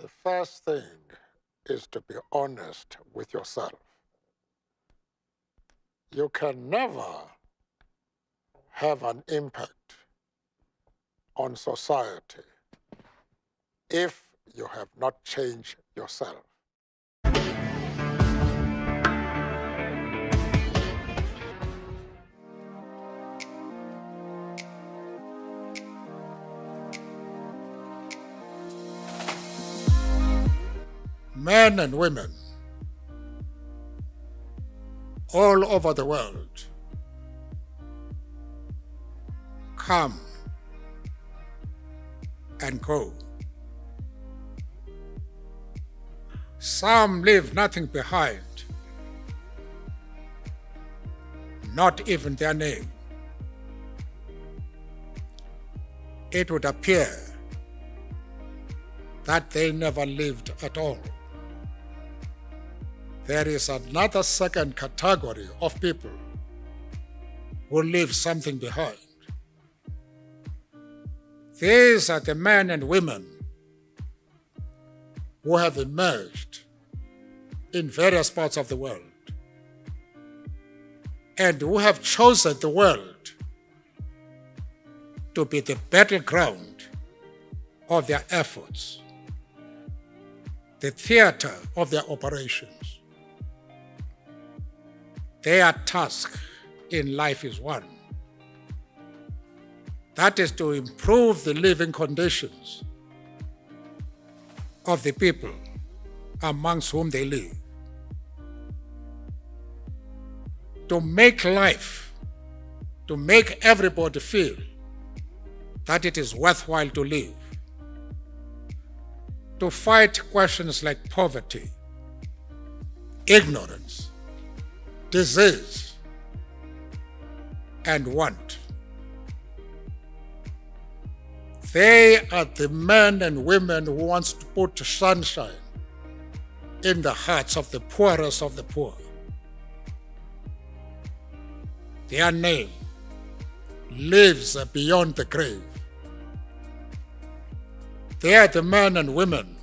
The first thing is to be honest with yourself. You can never have an impact on society if you have not changed yourself. Men and women all over the world come and go. Some leave nothing behind, not even their name. It would appear that they never lived at all. There is another second category of people who leave something behind. These are the men and women who have emerged in various parts of the world and who have chosen the world to be the battleground of their efforts, the theater of their operations. Their task in life is one. That is to improve the living conditions of the people amongst whom they live. To make life, to make everybody feel that it is worthwhile to live. To fight questions like poverty, ignorance, disease, and want. They are the men and women who want to put sunshine in the hearts of the poorest of the poor. Their name lives beyond the grave. They are the men and women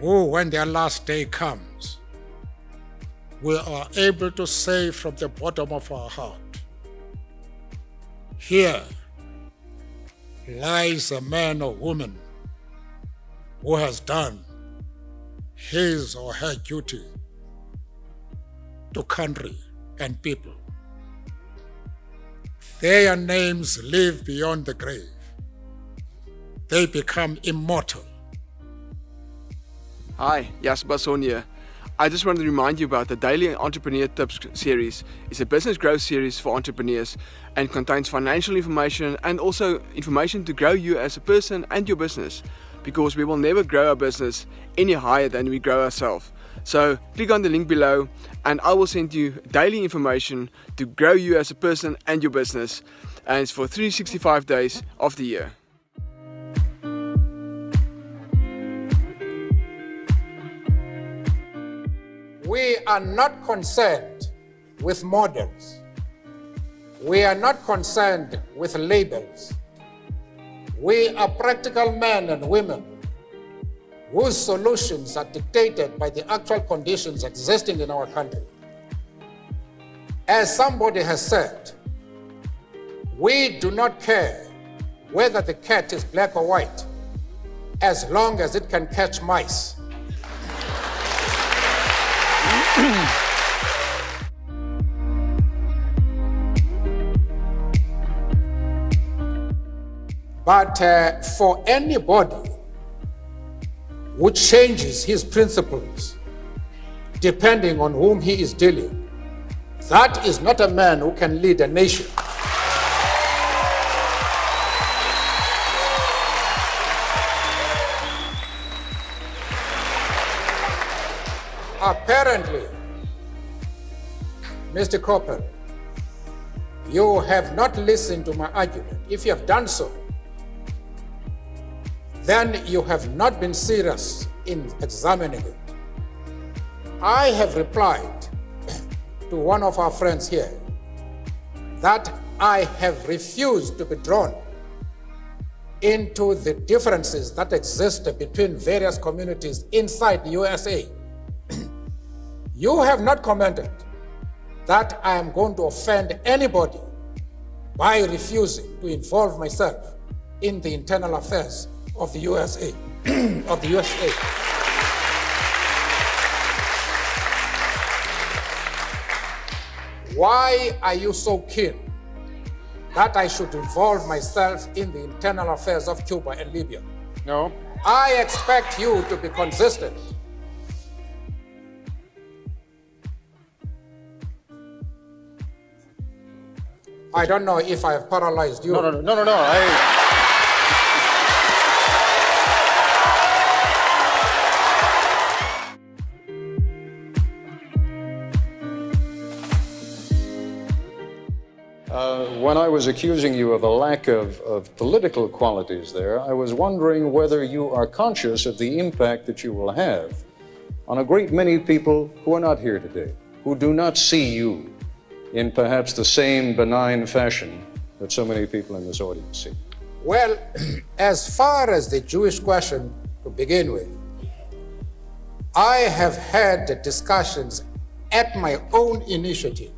who, when their last day comes, we are able to say from the bottom of our heart, here lies a man or woman who has done his or her duty to country and people. Their names live beyond the grave. They become immortal. Hi, Jasper Son here. I just wanted to remind you about the Daily Entrepreneur Tips series. It's a business growth series for entrepreneurs and contains financial information and also information to grow you as a person and your business, because we will never grow our business any higher than we grow ourselves. So click on the link below and I will send you daily information to grow you as a person and your business, and it's for 365 days of the year. We are not concerned with models. We are not concerned with labels. We are practical men and women whose solutions are dictated by the actual conditions existing in our country. As somebody has said, we do not care whether the cat is black or white, as long as it can catch mice. But for anybody who changes his principles depending on whom he is dealing, that is not a man who can lead a nation. Apparently, Mr. Coppel, you have not listened to my argument. If you have done so, then you have not been serious in examining it. I have replied to one of our friends here that I have refused to be drawn into the differences that exist between various communities inside the USA. You have not commented that I am going to offend anybody by refusing to involve myself in the internal affairs of the USA, of the USA. Why are you so keen that I should involve myself in the internal affairs of Cuba and Libya? No. I expect you to be consistent. I don't know if I have paralyzed you. No. When I was accusing you of a lack of political qualities there, I was wondering whether you are conscious of the impact that you will have on a great many people who are not here today, who do not see you in perhaps the same benign fashion that so many people in this audience see. Well, as far as the Jewish question to begin with, I have had discussions at my own initiative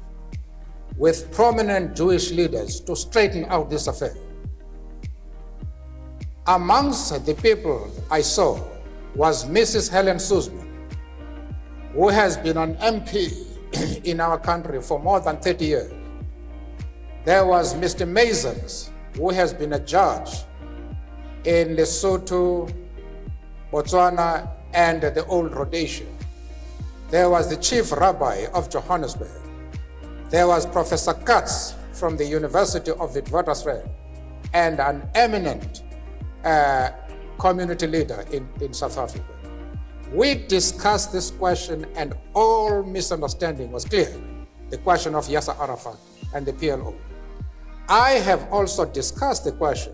with prominent Jewish leaders to straighten out this affair. Amongst the people I saw was Mrs. Helen Suzman, who has been an MP in our country for more than 30 years. There was Mr. Mazens, who has been a judge in Lesotho, Botswana, and the old Rhodesia. There was the chief rabbi of Johannesburg. There was Professor Katz from the University of Witwatersrand, and an eminent community leader in South Africa. We discussed this question and all misunderstanding was clear. The question of Yasser Arafat and the PLO. I have also discussed the question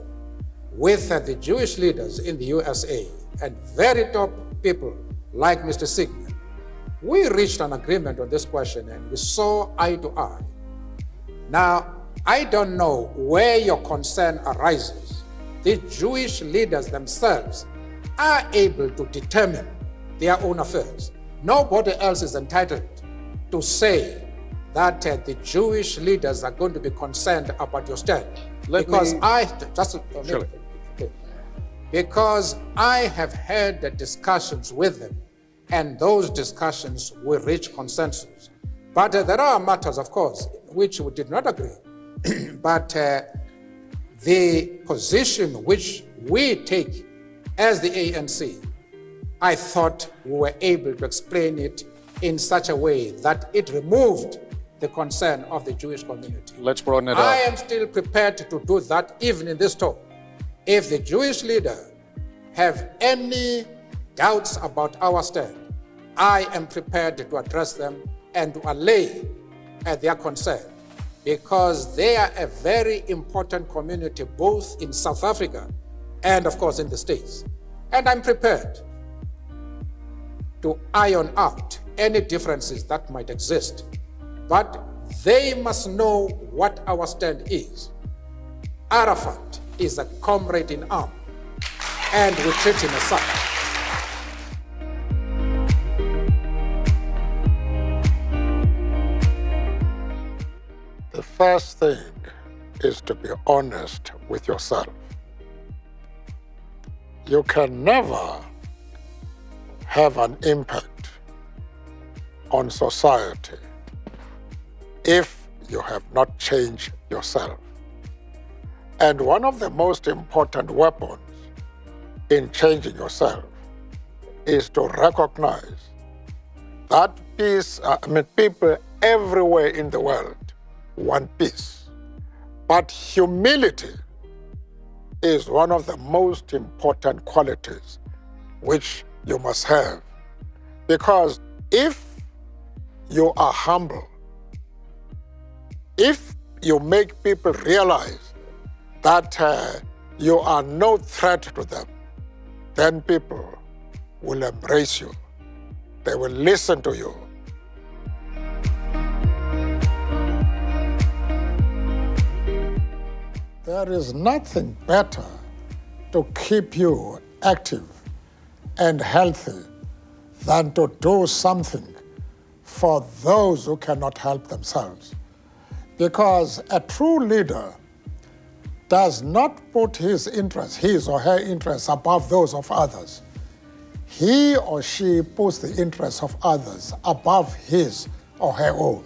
with the Jewish leaders in the USA and very top people like Mr. Sigmund. We reached an agreement on this question and we saw eye to eye. Now, I don't know where your concern arises. The Jewish leaders themselves are able to determine their own affairs. Nobody else is entitled to say that the Jewish leaders are going to be concerned about your stand. Because I have had the discussions with them, and those discussions will reach consensus. But there are matters, of course, which we did not agree. But the position which we take as the ANC, I thought we were able to explain it in such a way that it removed the concern of the Jewish community. Let's broaden it out. I am still prepared to do that even in this talk. If the Jewish leader have any doubts about our stand, I am prepared to address them and to allay their concern, because they are a very important community both in South Africa and of course in the States. And I'm prepared to iron out any differences that might exist. But they must know what our stand is. Arafat is a comrade in arms, and we treat him as such. The first thing is to be honest with yourself. You can never have an impact on society if you have not changed yourself. And one of the most important weapons in changing yourself is to recognize that peace, people everywhere in the world want peace. But humility is one of the most important qualities which you must have. Because if you are humble, if you make people realize that you are no threat to them, then people will embrace you. They will listen to you. There is nothing better to keep you active and healthy than to do something for those who cannot help themselves. Because a true leader does not put his or her interests above those of others. He or she puts the interests of others above his or her own.